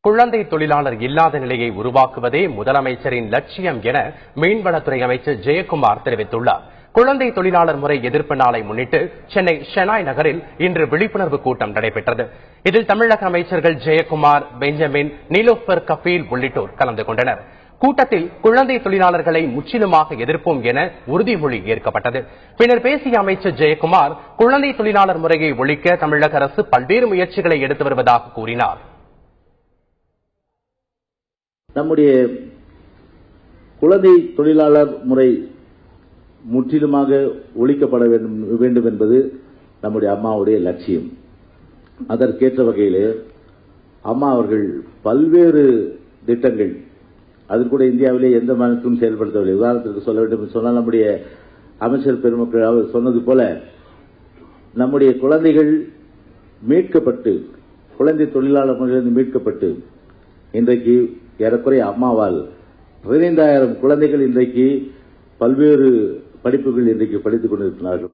குழந்தை தொழிலாளர் இல்லாத நிலையை உருவாக்குவதே முதலமைச்சரின் லட்சியம் என மீன்வளத்துறை அமைச்சர் ஜெயக்குமார் தெரிவித்துள்ளார். குழந்தை தொழிலாளர் முறை எதிர்ப்பு நாளை முன்னிட்டு சென்னை ஷெனாய் நகரில் இன்று விழிப்புணர்வு கூட்டம் நடைபெற்றது. இதில் தமிழக அமைச்சர்கள் ஜெயக்குமார், பெஞ்சமின், நீலோஃபர் கபீல் உள்ளிட்டோர் கலந்து கொண்டனர். கூட்டத்தில் குழந்தை தொழிலாளர்களை முற்றிலுமாக எதிர்ப்போம் என உறுதிமொழி ஏற்கப்பட்டது. பின்னர் பேசிய அமைச்சர் ஜெயக்குமார், குழந்தை தொழிலாளர் முறையை ஒழிக்க தமிழக அரசு பல்வேறு முயற்சிகளை எடுத்து வருவதாக கூறினார். நம்முடைய குழந்தை தொழிலாளர் முறை முற்றிலுமாக ஒழிக்கப்பட வேண்டும் என்பது நம்முடைய அம்மாவுடைய லட்சியம். அதற்கேற்ற வகையிலே அம்மா அவர்கள் பல்வேறு திட்டங்கள், அது கூட இந்தியாவிலே எந்த மாநிலத்திலும் செயல்படுத்தவில்லை. உதாரணத்திற்கு சொல்ல வேண்டும் என்று சொன்னால், நம்முடைய அமைச்சர் பெருமக்கள் அவர் சொன்னது போல நம்முடைய குழந்தைகள் மீட்கப்பட்டு, குழந்தை தொழிலாளர் முறையிலிருந்து மீட்கப்பட்டு இன்றைக்கு ஏறக்குறைய அம்மாவால் 15,000 குழந்தைகள் இன்றைக்கு பல்வேறு படிப்புகள் இன்றைக்கு படித்துக் கொண்டிருக்கிறார்கள்.